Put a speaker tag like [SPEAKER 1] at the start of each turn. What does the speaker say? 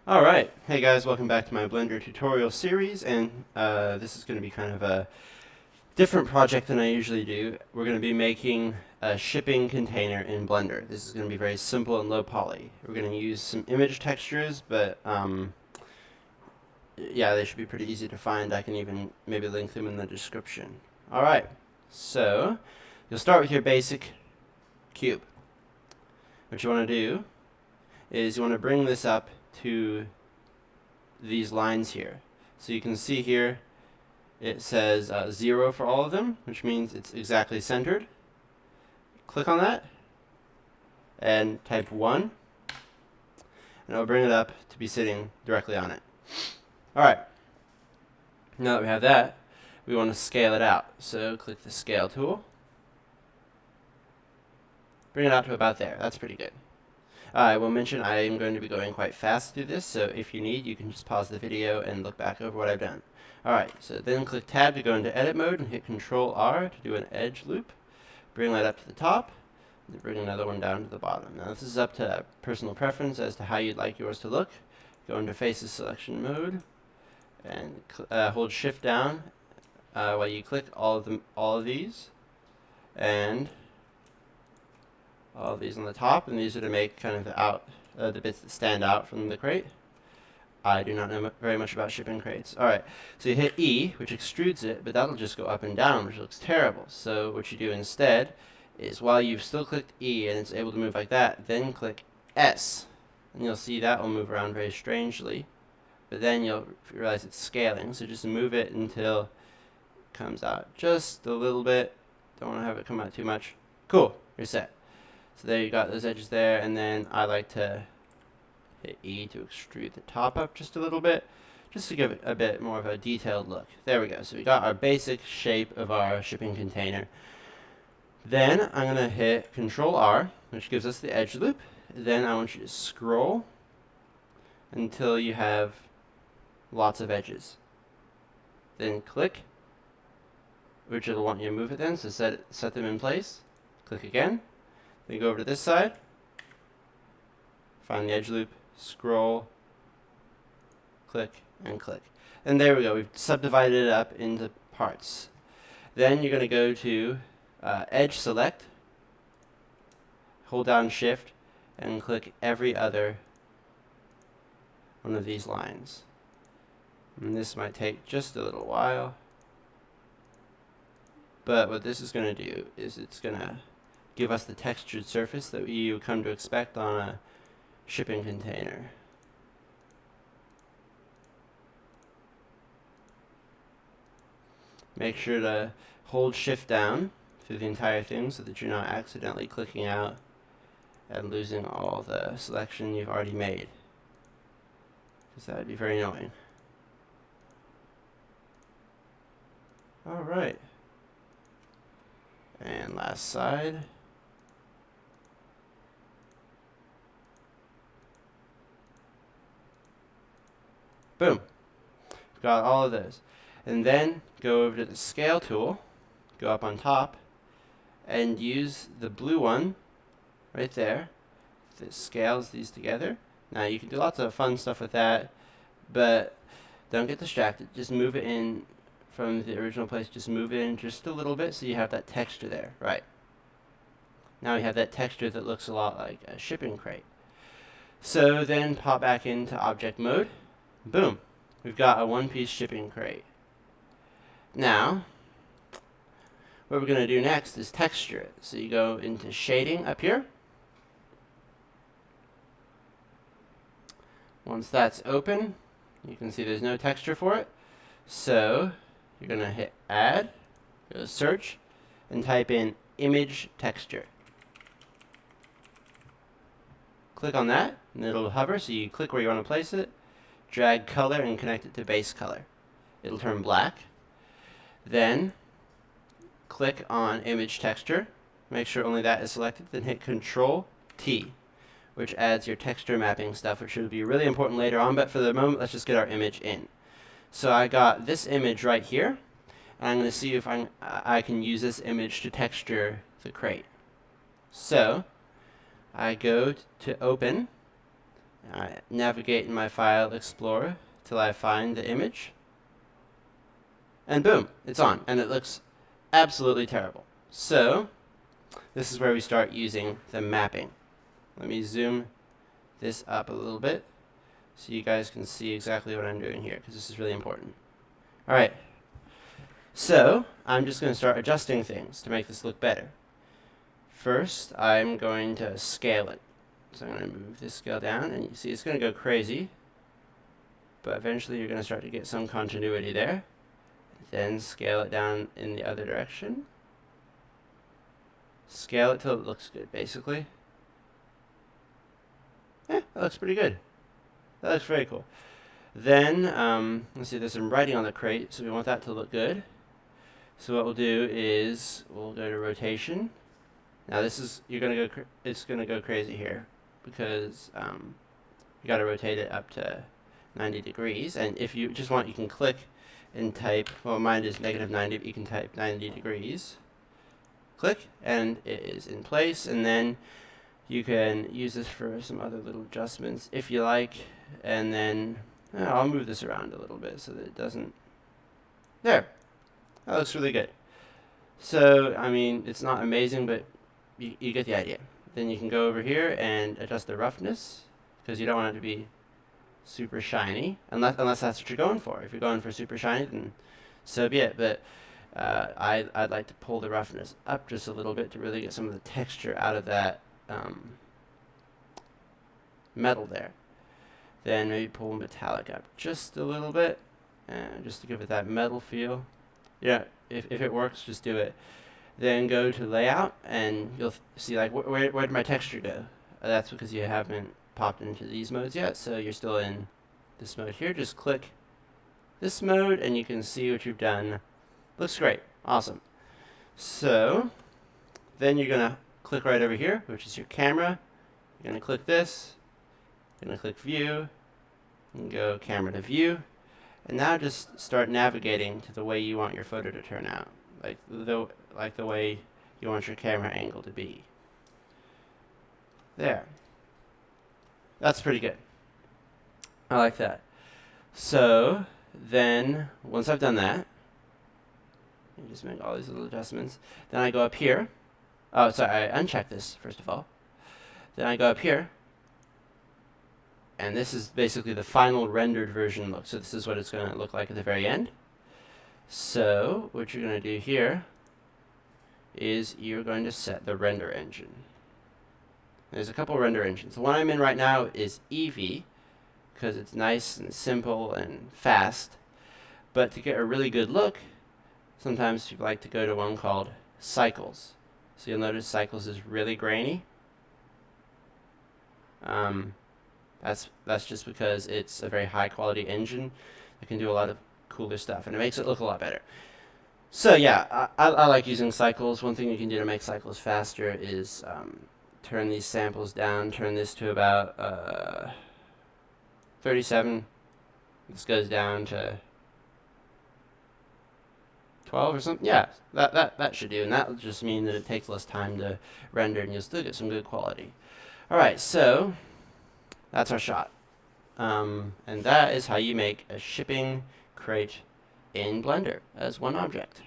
[SPEAKER 1] Alright, hey guys, welcome back to my Blender tutorial series, and this is going to be kind of a different project than I usually do. We're going to be making a shipping container in Blender. This is going to be very simple and low poly. We're going to use some image textures, but yeah, they should be pretty easy to find. I can even maybe link them in the description. Alright, so you'll start with your basic cube. What you want to do is you want to bring this up to these lines here. So you can see here it says 0 for all of them, which means it's exactly centered. Click on that and type 1, and it'll bring it up to be sitting directly on it. Alright, now that we have that, we want to scale it out. So click the scale tool, bring it out to about there. That's pretty good. I will mention I am going to be going quite fast through this, so if you need, you can just pause the video and look back over what I've done. Alright, so then click Tab to go into edit mode and hit Control R to do an edge loop. Bring that up to the top, and then bring another one down to the bottom. Now this is up to personal preference as to how you'd like yours to look. Go into Faces Selection mode, and hold Shift down while you click all of these, and all of these on the top, and these are to make kind of the bits that stand out from the crate. I do not know very much about shipping crates. Alright, so you hit E, which extrudes it, but that'll just go up and down, which looks terrible. So what you do instead is, while you've still clicked E and it's able to move like that, then click S, and you'll see that will move around very strangely, but then you'll realize it's scaling, so just move it until it comes out just a little bit. Don't want to have it come out too much. Cool, you're set. So there you got those edges there, and then I like to hit E to extrude the top up just a little bit, just to give it a bit more of a detailed look. There we go. So we got our basic shape of our shipping container. Then I'm going to hit Control R, which gives us the edge loop. Then I want you to scroll until you have lots of edges. Then click, which it'll want you to move it then, so set them in place. Click again. Then go over to this side, find the edge loop, scroll, click, and click. And there we go. We've subdivided it up into parts. Then you're going to go to Edge Select, hold down Shift, and click every other one of these lines. And this might take just a little while. But what this is going to do is it's going to give us the textured surface that you come to expect on a shipping container. Make sure to hold Shift down through the entire thing so that you're not accidentally clicking out and losing all the selection you've already made, because that would be very annoying. Alright. And last side. Boom. We've got all of those. And then go over to the scale tool, go up on top, and use the blue one right there that scales these together. Now you can do lots of fun stuff with that, but don't get distracted. Just move it in from the original place. Just move it in just a little bit so you have that texture there. Right. Now we have that texture that looks a lot like a shipping crate. So then pop back into object mode. Boom. We've got a one-piece shipping crate. Now, what we're going to do next is texture it. So you go into shading up here. Once that's open, you can see there's no texture for it. So you're going to hit add, go to search, and type in image texture. Click on that, and it'll hover, so you click where you want to place it. Drag color and connect it to base color. It'll turn black. Then click on image texture. Make sure only that is selected. Then hit Control T, which adds your texture mapping stuff, which will be really important later on. But for the moment, let's just get our image in. So I got this image right here, and I'm going to see if I can use this image to texture the crate. So I go to open, I navigate in my file explorer till I find the image. And boom, it's on. And it looks absolutely terrible. So, this is where we start using the mapping. Let me zoom this up a little bit so you guys can see exactly what I'm doing here, because this is really important. Alright, so I'm just going to start adjusting things to make this look better. First, I'm going to scale it. So I'm going to move this scale down, and you see it's going to go crazy, but eventually you're going to start to get some continuity there. Then scale it down in the other direction. Scale it till it looks good, basically. That looks pretty good. That looks very cool. Then, let's see, there's some writing on the crate, so we want that to look good. So what we'll do is, we'll go to rotation. Now this is, it's gonna go crazy here, because you gotta rotate it up to 90 degrees, and if you just want, you can click and type, well mine is -90, but you can type 90 degrees. Click, and it is in place, and then you can use this for some other little adjustments if you like, and then I'll move this around a little bit so that it doesn't, there, that looks really good. So, I mean, it's not amazing, but you get the idea. Then you can go over here and adjust the roughness, because you don't want it to be super shiny, unless that's what you're going for. If you're going for super shiny, then so be it, but I'd like to pull the roughness up just a little bit to really get some of the texture out of that metal there. Then maybe pull metallic up just a little bit, just to give it that metal feel. Yeah, if it works, just do it. Then go to layout, and you'll see like where did my texture go? That's because you haven't popped into these modes yet, so you're still in this mode here. Just click this mode, and you can see what you've done. Looks great, awesome. So then you're gonna click right over here, which is your camera. You're gonna click this. You're gonna click view, and go camera to view, and now just start navigating to the way you want your photo to turn out, like the way you want your camera angle to be. There. That's pretty good. I like that. So then, once I've done that, you just make all these little adjustments. Then I go up here. Oh, sorry, I uncheck this first of all. Then I go up here, and this is basically the final rendered version look. So this is what it's going to look like at the very end. So what you're going to do here is you're going to set the render engine. There's a couple render engines. The one I'm in right now is Eevee, because it's nice and simple and fast. But to get a really good look, sometimes people like to go to one called Cycles. So you'll notice Cycles is really grainy. That's just because it's a very high quality engine that can do a lot of cooler stuff, and it makes it look a lot better. So yeah, I like using Cycles. One thing you can do to make Cycles faster is turn these samples down, turn this to about 37. This goes down to 12 or something. Yeah, that should do, and that will just mean that it takes less time to render, and you'll still get some good quality. Alright, so that's our shot. And that is how you make a shipping crate in Blender as one object.